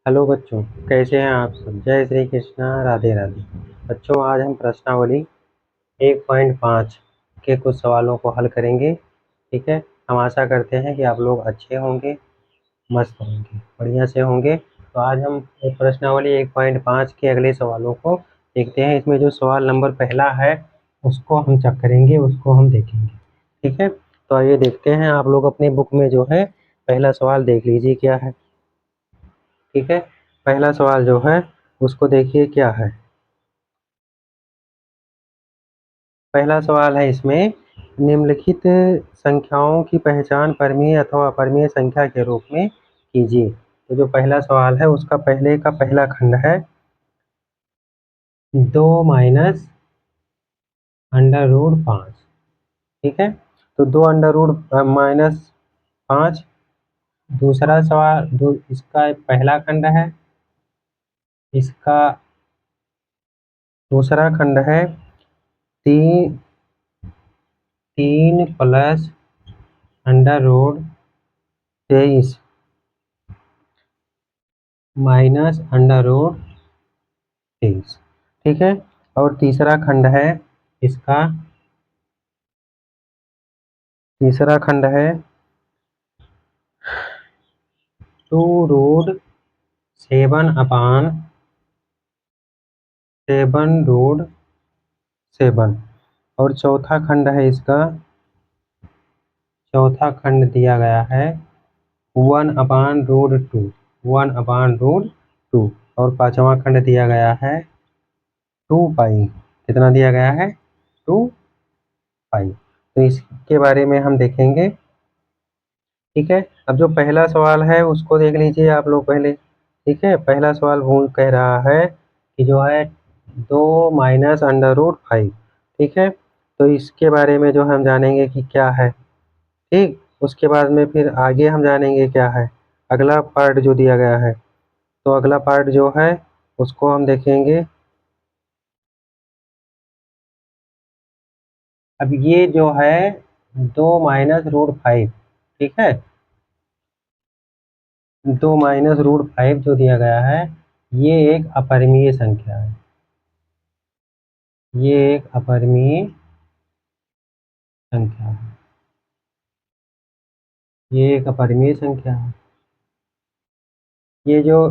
Hello बच्चों, कैसे हैं आप सब। जय श्री कृष्णा, राधे राधे। बच्चों, आज हम प्रश्नावली 1.5 के कुछ सवालों को हल करेंगे। ठीक है, हम आशा करते हैं कि आप लोग अच्छे होंगे, मस्त होंगे, बढ़िया से होंगे। तो आज हम प्रश्नावली 1.5 के अगले सवालों को देखते हैं। इसमें जो सवाल नंबर पहला है उसको हम चेक करेंगे, उसको हम देखेंगे। ठीक है, तो आइए देखते हैं। आप लोग अपने बुक में जो है पहला सवाल देख लीजिए क्या है। ठीक है, पहला सवाल जो है उसको देखिए क्या है। पहला सवाल है इसमें, निम्नलिखित संख्याओं की पहचान परमीय अथवा अपरिमेय संख्या के रूप में कीजिए। तो जो पहला सवाल है उसका पहले का पहला खंड है 2 माइनस अंडर रूट 5। ठीक है, तो 2 अंडर रूट माइनस 5। दूसरा सवाल इसका पहला खंड है, इसका दूसरा खंड है 3 plus under root 23 minus under root 23। ठीक है, और तीसरा खंड है इसका, तीसरा खंड है 2 रूट 7/7 और चौथा खंड है इसका, चौथा खंड दिया गया है 1/√2, 1/√2। और पांचवा खंड दिया गया है 2 पाई। कितना दिया गया है? 2 पाई। तो इसके बारे में हम देखेंगे। ठीक है, अब जो पहला सवाल है उसको देख लीजिए आप लोग पहले। ठीक है, पहला सवाल वो कह रहा है कि जो है 2 माइनस अंडर रूट 5। ठीक है, तो इसके बारे में जो हम जानेंगे कि क्या है। ठीक, उसके बाद में फिर आगे हम जानेंगे क्या है अगला पार्ट जो दिया गया है। तो अगला पार्ट जो है उसको हम देखेंगे। अब ये जो है 2 - √5। ठीक है, 2 - √5 जो दिया गया है ये एक अपरिमेय संख्या है। ये एक अपरिमेय संख्या है। ये एक अपरिमेय संख्या है। ये जो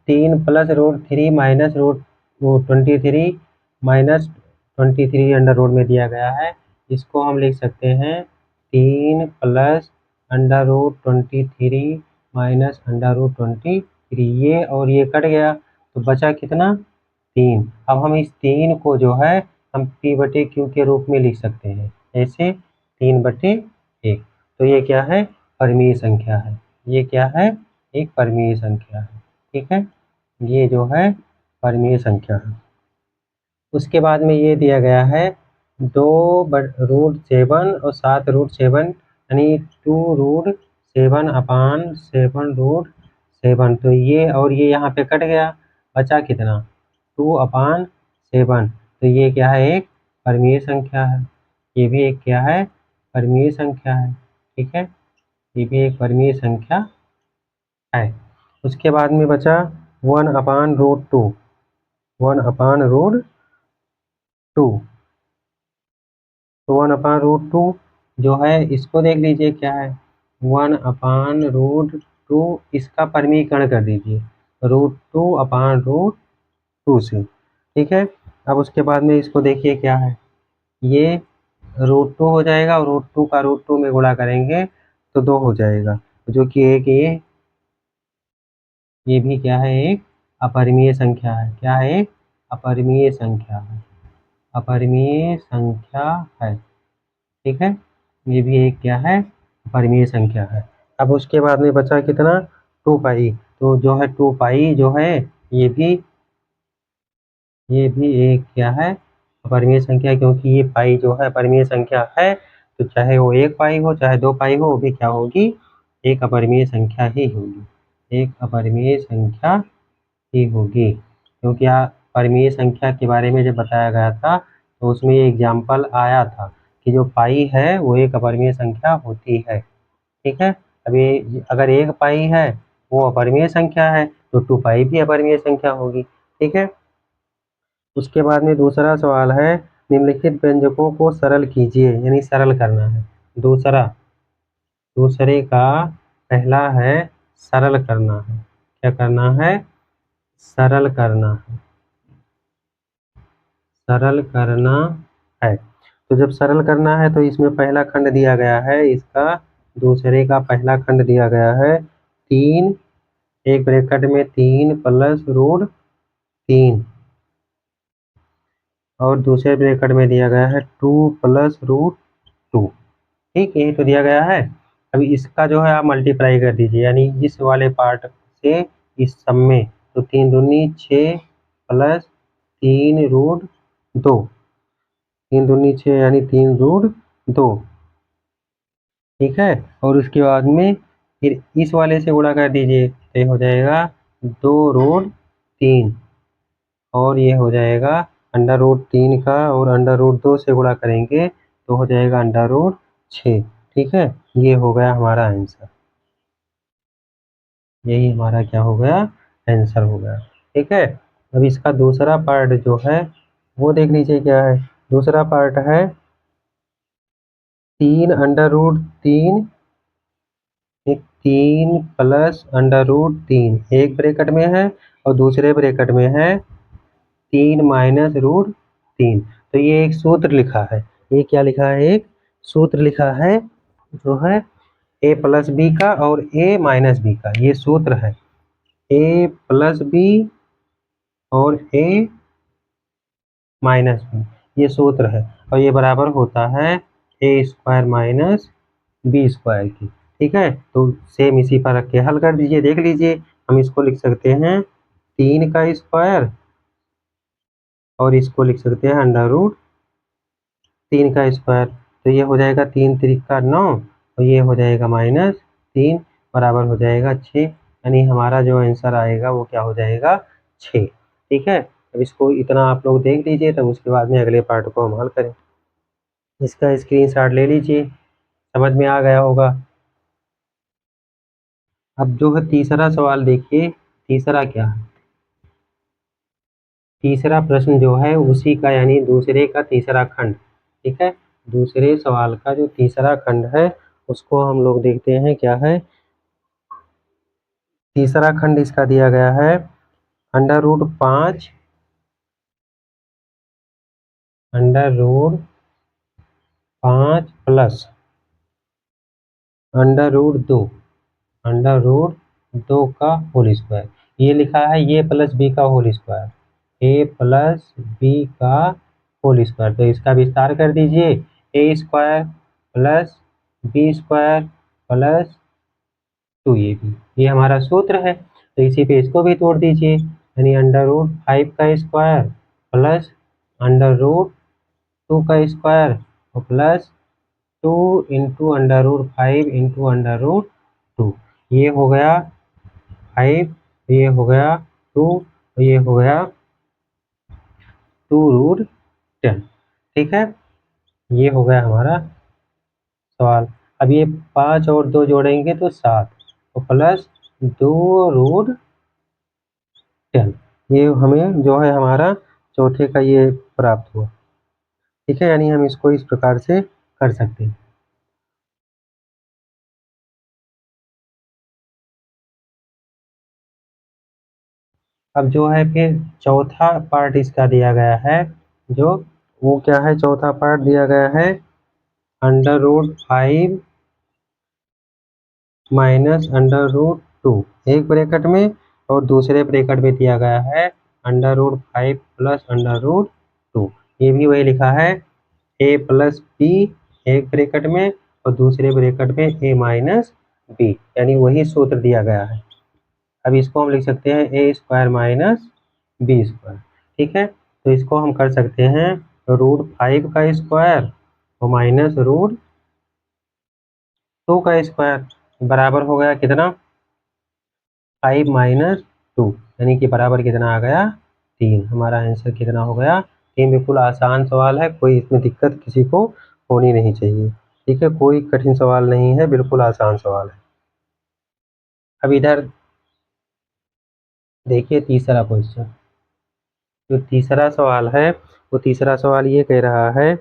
3 plus root 3 minus root 23 minus 23 under root में दिया गया है, इसको हम लिख सकते हैं 3 plus under root 23 minus under root 23। ये और ये कट गया तो बचा कितना? 3। अब हम इस 3 को जो है हम P/Q के रूप में लिख सकते हैं, ऐसे 3/1। तो ये क्या है? परिमेय संख्या है। ये क्या है? एक परिमेय संख्या है। ठीक है, ये जो है परिमेय संख्या है। उसके बाद में ये दिया गया है 2√7 और 7√7 यानी 2√7/7√7। तो ये और ये यहाँ पे कट गया, बचा कितना? 2/7। तो ये क्या है? एक परिमेय संख्या है। ये भी एक क्या है? परिमेय संख्या है। ठीक है, ये भी एक परिमेय संख्या है। उसके बाद में बचा 1/√2, 1/√2। तो 1/√2 जो है इसको देख लीजिए क्या है। 1/√2 इसका परिमीकरण कर दीजिए √2/√2 से। ठीक है, अब उसके बाद में इसको देखिए क्या है। ये √2 हो जाएगा और √2 का √2 में गुणा करेंगे तो 2 हो जाएगा, जो कि एक ये भी क्या है? एक अपरिमेय संख्या है। क्या है? एक अपरिमेय संख्या है। अपरिमेय संख्या है। ठीक है, ये भी एक क्या है? अपरिमेय संख्या है। अब उसके बाद में बचा कितना? 2 पाई। तो जो है 2 पाई जो है ये भी एक क्या है? अपरिमेय संख्या, क्योंकि ये पाई जो है अपरिमेय संख्या है तो चाहे वो 1 पाई हो चाहे 2 पाई हो वो भी क्या होगी? एक अपरिमेय संख्या ही होगी। एक अपरिमेय संख्या ही होगी, क्योंकि परिमेय संख्या के बारे में जब बताया गया था तो उसमें ये एग्जाम्पल आया था कि जो पाई है वो एक अपरिमेय संख्या होती है। ठीक है, अभी अगर 1 पाई है वो अपरिमेय संख्या है तो 2 पाई भी अपरिमेय संख्या होगी। ठीक है, उसके बाद में दूसरा सवाल है, निम्नलिखित व्यंजकों को सरल कीजिए, यानी सरल करना है। दूसरे का पहला है सरल करना है। क्या करना है? सरल करना है। सरल करना है। तो जब सरल करना है तो इसमें पहला खंड दिया गया है इसका, दूसरे का पहला खंड दिया गया है 3, एक ब्रैकेट में 3 प्लस रूट 3 और दूसरे ब्रैकेट में दिया गया है 2 प्लस रूट 2। ठीक, यही तो दिया गया है। अभी इसका जो है आप मल्टीप्लाई कर दीजिए, यानी इस वाले पार्ट से इस सब में, तो 3 दूनी 6 प्लस 3 रूट 2, 3 दूनी 6 यानी 3 रूट 2। ठीक है, और उसके बाद में फिर इस वाले से गुणा कर दीजिए तो ये हो जाएगा 2 रूट 3 और ये हो जाएगा अंडर रूट 3 का, और अंडर रूट 2 से गुणा करेंगे तो हो जाएगा अंडर रूट 6। ठीक है, ये हो गया हमारा आंसर। यही हमारा क्या हो गया? आंसर हो गया। ठीक है, अब इसका दूसरा पार्ट जो है वो देख लीजिए क्या है। दूसरा पार्ट है 3 under root 3, 3 plus under root 3 एक ब्रैकेट में है और दूसरे ब्रैकेट में है 3 माइनस रूट 3। तो ये एक सूत्र लिखा है। ये क्या लिखा है? एक सूत्र लिखा है जो है a प्लस बी का और a माइनस बी का। ये सूत्र है a प्लस बी और a माइनस बी, ये सूत्र है और ये बराबर होता है a square minus B square की। ठीक है, तो सेम इसी पर रख के हल कर दीजिए। देख लीजिए, हम इसको लिख सकते हैं 3 का स्क्वायर और इसको लिख सकते हैं अंडर रूट 3 का स्क्वायर। तो ये हो जाएगा 3 त्रिका 9 और ये हो जाएगा माइनस 3 बराबर हो जाएगा 6, यानी हमारा जो आंसर आएगा वो क्या हो जाएगा? 6। ठीक है, अब इसको इतना आप लोग देख लीजिए, तब उसके बाद में अगले पार्ट को हम हल करें। इसका स्क्रीनशॉट ले लीजिए, समझ में आ गया होगा। अब जो है तीसरा सवाल देखिए, तीसरा क्या है? तीसरा प्रश्न जो है उसी का, यानी दूसरे का तीसरा खंड। ठीक है, दूसरे सवाल का जो तीसरा खंड है उसको हम लोग देखते हैं क्या है। तीसरा खंड इसका दिया गया है under root 5 under root 5 plus under root 2 under root 2 का होल स्क्वायर। ये लिखा है ए प्लस बी का whole square, A plus B का होल स्क्वायर। तो इसका विस्तार कर दीजिए, A square plus B square plus 2ab, ये हमारा सूत्र है। तो इसी पे इसको भी तोड़ दीजिए, यानी अंडर रूट 5 का स्क्वायर प्लस अंडर रूट 2 का स्क्वायर और plus 2 into under root 5 into under root 2। ये हो गया 5, ये हो गया 2, ये हो गया 2 रूट 10। ठीक है, ये हो गया हमारा सवाल। अब ये 5 और 2 जोड़ेंगे तो 7 तो प्लस 2 रूट 10। ये हमें जो है हमारा चौथे का ये प्राप्त हुआ। ठीक है, यानी हम इसको इस प्रकार से कर सकते हैं। अब जो है फिर चौथा पार्ट इसका दिया गया है, जो वो क्या है? चौथा पार्ट दिया गया है under root 5 minus under root 2 एक ब्रैकेट में और दूसरे ब्रैकेट में दिया गया है under root 5 plus under root 2। ये भी वही लिखा है a प्लस बी एक ब्रैकेट में और दूसरे ब्रैकेट में a माइनस बी, यानी वही सूत्र दिया गया है। अब इसको हम लिख सकते हैं ए स्क्वायर माइनस बी स्क्वायर। ठीक है, तो इसको हम कर सकते हैं रूट 5 का स्क्वायर और माइनस रूट 2 का स्क्वायर बराबर हो गया कितना? 5 माइनस 2, यानी कि बराबर कितना आ गया? 3। हमारा आंसर कितना हो गया? 3। बिल्कुल आसान सवाल है, कोई इसमें दिक्कत किसी को होनी नहीं चाहिए। ठीक है, कोई कठिन सवाल नहीं है, बिल्कुल आसान सवाल है। अब इधर देखिए तीसरा क्वेश्चन, जो तीसरा सवाल है वो तीसरा सवाल ये कह रहा है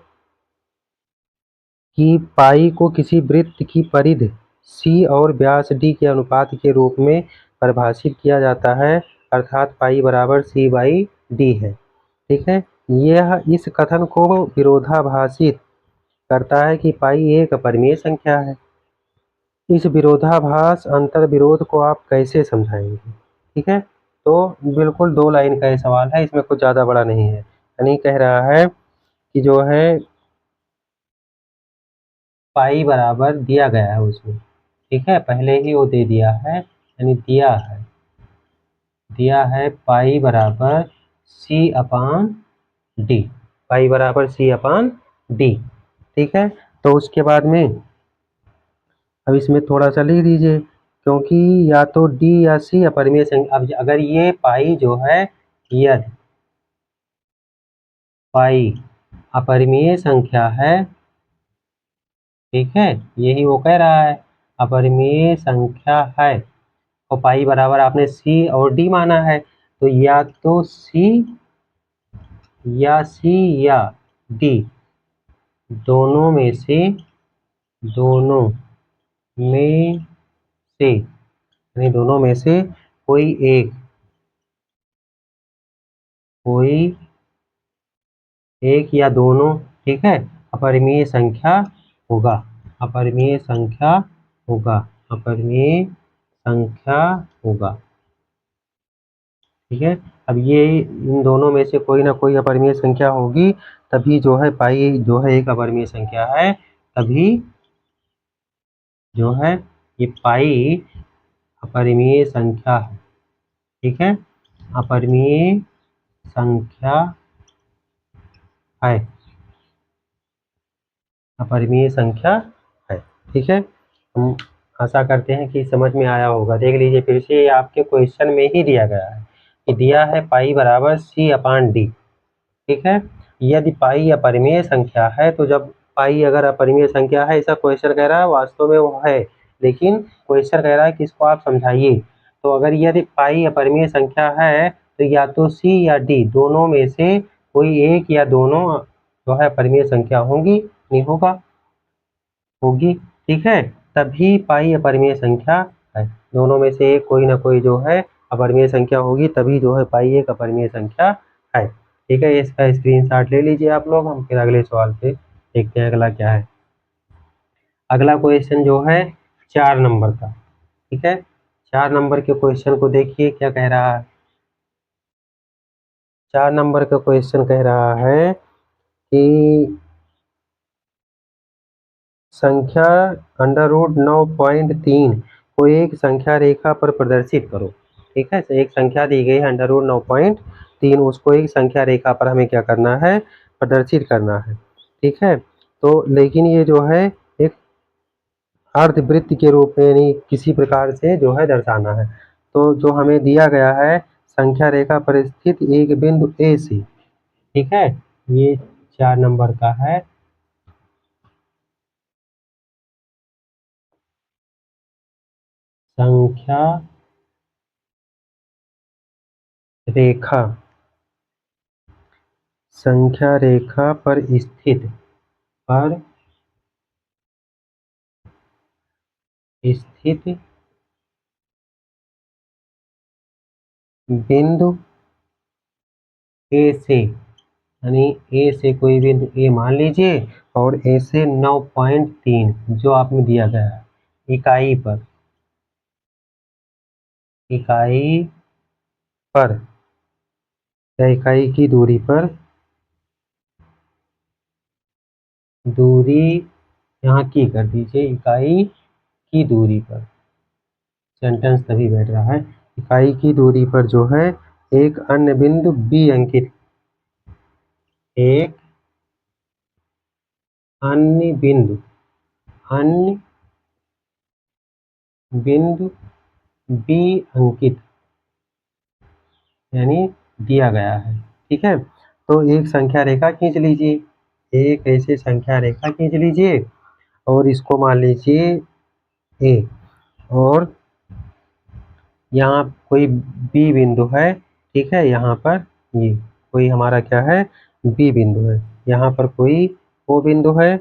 कि पाई को किसी वृत्त की परिधि सी और व्यास डी के अनुपात के रूप में परिभाषित किया जाता है, अर्थात पाई बराबर सी बाई डी है। ठीक है, यह इस कथन को विरोधाभासित करता है कि पाई एक अपरिमेय संख्या है। इस विरोधाभास अंतर विरोध को आप कैसे समझाएंगे? ठीक है, तो बिल्कुल 2 लाइन का ये सवाल है, इसमें कुछ ज़्यादा बड़ा नहीं है। यानी कह रहा है कि जो है पाई बराबर दिया गया है उसमें, ठीक है, पहले ही वो दे दिया है, यानी दिया है पाई बराबर सी अपान डी, पाई बराबर सी अपान डी। ठीक है, तो उसके बाद में अब इसमें थोड़ा सा लिख दीजिए, क्योंकि या तो डी या सी अपरिमेय संख्या। अब अगर ये पाई जो है, यदि पाई अपरिमेय संख्या है, ठीक है, यही वो कह रहा है, अपरिमेय संख्या है और पाई बराबर आपने सी और डी माना है, तो या तो सी या डी, दोनों में से यानी दोनों में से कोई एक या दोनों, ठीक है, अपरिमेय संख्या होगा, अपरिमेय संख्या होगा, अपरिमेय संख्या होगा। ठीक है, अब ये इन दोनों में से कोई ना कोई अपरिमेय संख्या होगी, तभी जो है पाई जो है एक अपरिमेय संख्या है, तभी जो है ये पाई अपरिमेय संख्या है। ठीक है, अपरिमेय संख्या है, अपरिमेय संख्या है। ठीक है, हम आशा करते हैं कि समझ में आया होगा। देख लीजिए फिर से, ये आपके क्वेश्चन में ही दिया गया है कि दिया है पाई बराबर सी अपान डी। ठीक है, यदि पाई अपरिमेय संख्या है, तो जब पाई अगर अपरिमेय संख्या है, ऐसा क्वेश्चन कह रहा है, वास्तव में वो है, लेकिन क्वेश्चन कह रहा है कि इसको आप समझाइए। तो अगर यदि पाई अपरिमेय संख्या है, तो या तो सी या डी दोनों में से कोई एक या दोनों जो है अपरिमेय संख्या होंगी, नहीं होगी। ठीक है, तभी पाई अपरिमेय संख्या है, दोनों में से कोई ना कोई जो है अपरिमेय संख्या होगी, तभी जो है पाई एक अपरिमेय संख्या है। ठीक है, इसका स्क्रीनशॉट ले लीजिए आप लोग। हम फिर अगले सवाल पे देखते हैं अगला क्या है। अगला क्वेश्चन जो है 4 नंबर का। ठीक है, 4 नंबर के क्वेश्चन को देखिए क्या कह रहा है। 4 नंबर का क्वेश्चन कह रहा है कि संख्या √9.3 को एक संख्या रेखा पर प्रदर्शित करो। ठीक है, एक संख्या दी गई है √9.3, उसको एक संख्या रेखा पर हमें क्या करना है, प्रदर्शित करना है। ठीक है, तो लेकिन ये जो है एक अर्धवृत्त के रूप में, यानी किसी प्रकार से जो है दर्शाना है। तो जो हमें दिया गया है, संख्या रेखा पर स्थित एक बिंदु ए से, ठीक है, ये 4 नंबर का है। संख्या रेखा, संख्या रेखा पर स्थित बिंदु ए से, यानी ए से कोई बिंदु ए मान लीजिए, और ए से 9.3 जो आपने दिया गया है इकाई पर या इकाई की दूरी पर, दूरी यहाँ की कर दीजिए, इकाई की दूरी पर, सेंटेंस तभी बैठ रहा है। इकाई की दूरी पर जो है एक अन्य बिंदु बी अंकित, एक अन्य बिंदु बी अंकित, यानी दिया गया है। ठीक है, तो एक संख्या रेखा खींच लीजिए, एक ऐसे संख्या रेखा खींच लीजिए और इसको मान लीजिए ए, और यहाँ कोई बी बिंदु है, ठीक है, यहाँ पर ये कोई हमारा क्या है, बी बिंदु है, यहाँ पर कोई ओ बिंदु है,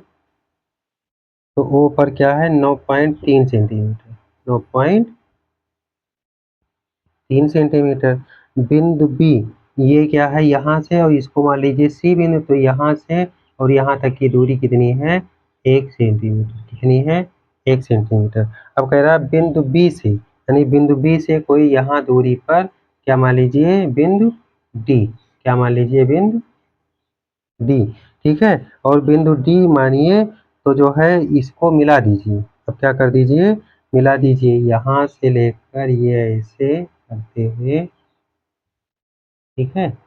तो ओ पर क्या है 9.3 सेंटीमीटर, 9.3 सेंटीमीटर। बिंदु बी ये क्या है, यहाँ से और इसको मान लीजिए सी बिंदु, तो यहाँ से और यहाँ तक की दूरी कितनी है, 1 सेंटीमीटर। कितनी है, 1 सेंटीमीटर। अब कह रहा है बिंदु बी से, यानी बिंदु बी से कोई यहाँ दूरी पर क्या मान लीजिए, बिंदु डी, क्या मान लीजिए, बिंदु डी, ठीक है। और बिंदु डी मानिए तो जो है इसको मिला दीजिए। अब क्या कर दीजिए, मिला दीजिए, यहाँ से लेकर ये ऐसे करते हुए, ठीक है,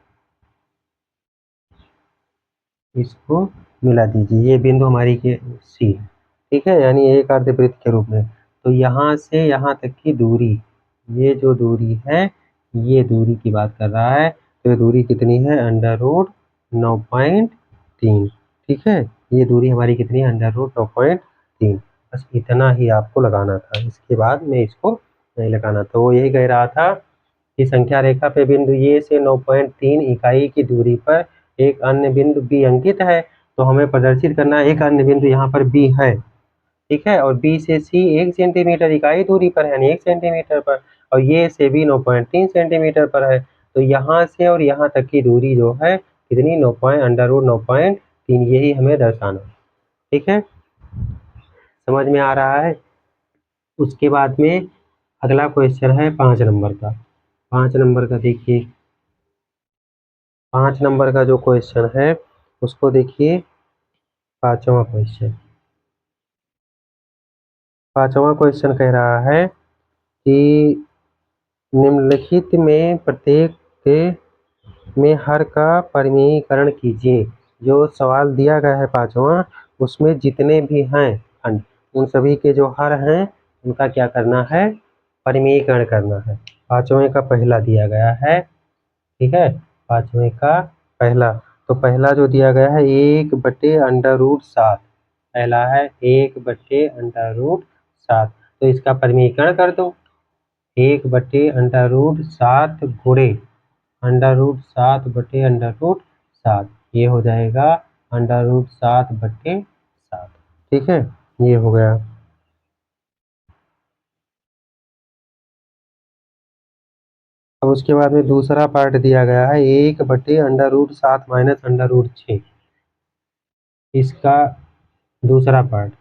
इसको मिला दीजिए। ये बिंदु हमारी के सी है, ठीक है, यानी एक अर्धवृत्त के रूप में। तो यहाँ से यहाँ तक की दूरी, ये जो दूरी है, ये दूरी की बात कर रहा है। तो ये दूरी कितनी है, अंडर रूट 9.3, ठीक है। ये दूरी हमारी कितनी है, अंडर रूट 9.3। बस इतना ही आपको लगाना था, इसके बाद में इसको नहीं लगाना। तो वो यही कह रहा था कि संख्या रेखा पे बिंदु ए से 9.3 इकाई की दूरी पर एक अन्य बिंदु बी अंकित है। तो हमें प्रदर्शित करना है एक अन्य बिंदु यहाँ पर बी है, ठीक है, और बी से सी 1 सेंटीमीटर इकाई दूरी पर है, यानी 1 सेंटीमीटर पर, और ये से भी 9.3 सेंटीमीटर पर है। तो यहाँ से और यहाँ तक की दूरी जो है कितनी, 9.3, यही हमें दर्शाना है, ठीक है, समझ में आ रहा है। उसके बाद में अगला क्वेश्चन है 5 नंबर का। 5 नंबर का देखिए, 5 नंबर का जो क्वेश्चन है उसको देखिए। पांचवा क्वेश्चन, पांचवा क्वेश्चन कह रहा है कि निम्नलिखित में प्रत्येक के में हर का परिमेयीकरण कीजिए। जो सवाल दिया गया है पांचवा, उसमें जितने भी हैं खंड, उन सभी के जो हर हैं उनका क्या करना है, परिमेयीकरण करना है। पांचवें का पहला दिया गया है, ठीक है, पांचवें का पहला। तो पहला जो दिया गया है 1/√7, पहला है 1/√7। तो इसका परिमेयीकरण कर दो, 1/√7 गुणे √7/√7, ये हो जाएगा √7/7, ठीक है, ये हो गया। अब उसके बाद में दूसरा पार्ट दिया गया है 1/√7 माइनस √6। इसका दूसरा पार्ट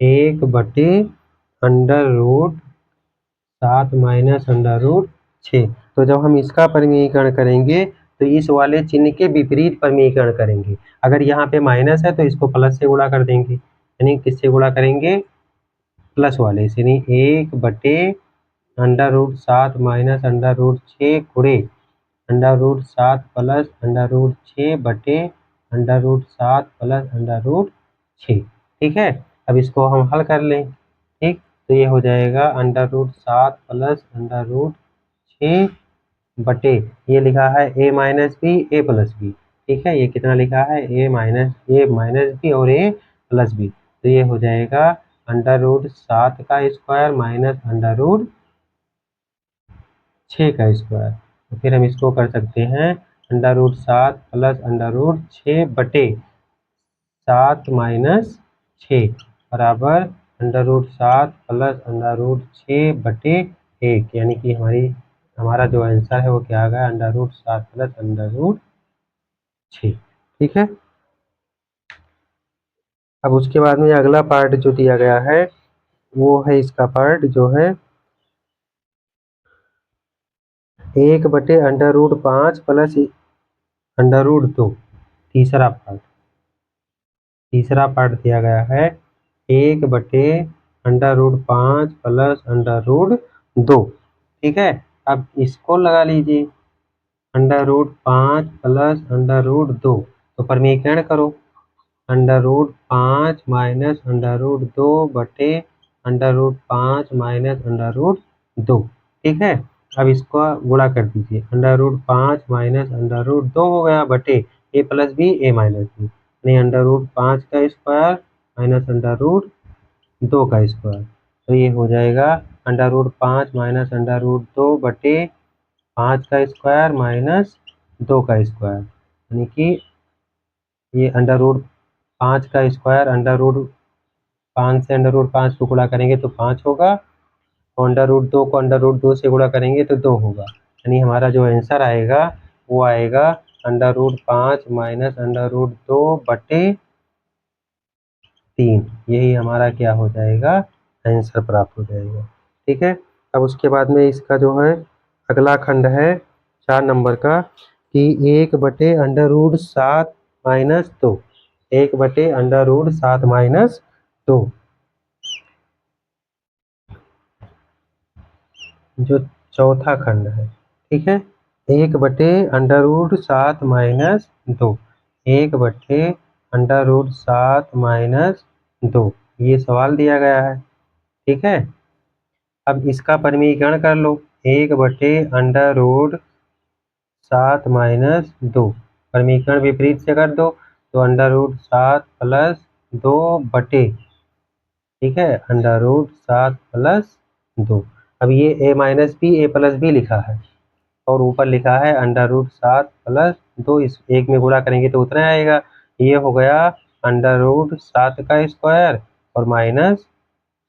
1/√7 माइनस √6। तो जब हम इसका परिमेयीकरण करेंगे तो इस वाले चिन्ह के विपरीत परिमेयीकरण करेंगे। अगर यहाँ पे माइनस है तो इसको प्लस से गुणा कर देंगे, यानी किससे गुणा करेंगे, प्लस वाले से, यानी 1/√7 माइनस √6 गुणे √7 प्लस √6 बटे √7 प्लस √6, ठीक है। अब इसको हम हल कर लें, ठीक, तो ये हो जाएगा √7 प्लस √6 बटे, ये लिखा है a minus B A plus B, ठीक है, ये कितना लिखा है, a माइनस बी और a प्लस बी। तो ये हो जाएगा √7 का स्क्वायर माइनस √6 का स्क्वायर। तो फिर हम इसको कर सकते हैं √7 प्लस √6 बटे 7 माइनस 6 बराबर √7 प्लस √6 बटे 1, यानी कि हमारा जो आंसर है वो क्या आ गया, √7 प्लस √6, ठीक है। अब उसके बाद में अगला पार्ट जो दिया गया है वो है इसका पार्ट जो है 1/√5 प्लस √2। तीसरा पार्ट दिया गया है 1/√5 प्लस √2, ठीक है। अब इसको लगा लीजिए, √5 प्लस √2, तो परिमेयीकरण करो, √5 माइनस √2 बटे √5 माइनस √2, ठीक है। अब इसको गुणा कर दीजिए, √5 माइनस √2 हो गया बटे a plus B A minus B, यानी √5 का स्क्वायर माइनस √2 का स्क्वायर। तो ये हो जाएगा √5 माइनस √2 बटे 5 का स्क्वायर माइनस 2 का स्क्वायर, यानी कि ये √5 का स्क्वायर √5 से √5 को गुणा करेंगे तो 5 होगा, और √2 को √2 से गुणा करेंगे तो 2 होगा। यानी हमारा जो आंसर आएगा वो आएगा √5 माइनस √2 बटे 3। यही हमारा क्या हो जाएगा, आंसर प्राप्त हो जाएगा। ठीक है, अब उसके बाद में इसका जो है अगला खंड है 4 नंबर का कि 1/√7 माइनस 2, 1/√7 माइनस 2, जो चौथा खंड है। ठीक है, 1/√7 माइनस 2, 1/√7 माइनस 2, ये सवाल दिया गया है। ठीक है, अब इसका परिमीकरण कर लो, 1/√7 माइनस 2, परिमीकरण विपरीत से कर दो तो √7 प्लस 2 बटे, ठीक है, √7 प्लस 2। अब ये a minus B A plus B लिखा है और ऊपर लिखा है √7 प्लस 2, इस एक में गुणा करेंगे तो उतना आएगा। ये हो गया √7 का स्क्वायर और माइनस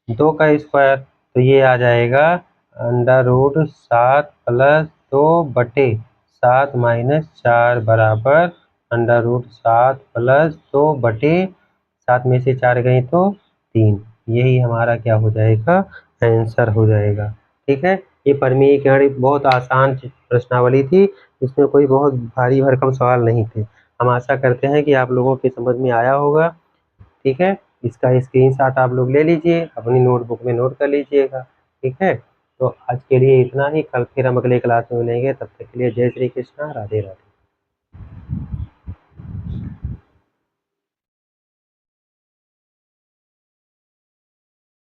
2 का स्क्वायर, तो ये आ जाएगा √7 प्लस 2 बटे 7 माइनस 4 बराबर √7 प्लस 2 बटे 7 में से 4 गई तो 3। यही हमारा क्या हो जाएगा, आंसर हो जाएगा। ठीक है, ये परिमीकरण बहुत आसान प्रश्नावली थी, इसमें कोई बहुत भारी भरकम सवाल नहीं थे। हम आशा करते हैं कि आप लोगों के समझ में आया होगा। ठीक है, इसका स्क्रीनशॉट आप लोग ले लीजिए, अपनी नोटबुक में नोट कर लीजिएगा। ठीक है, तो आज के लिए इतना ही, कल फिर हम अगले क्लास में मिलेंगे, तब तक के लिए जय श्री कृष्णा, राधे राधे।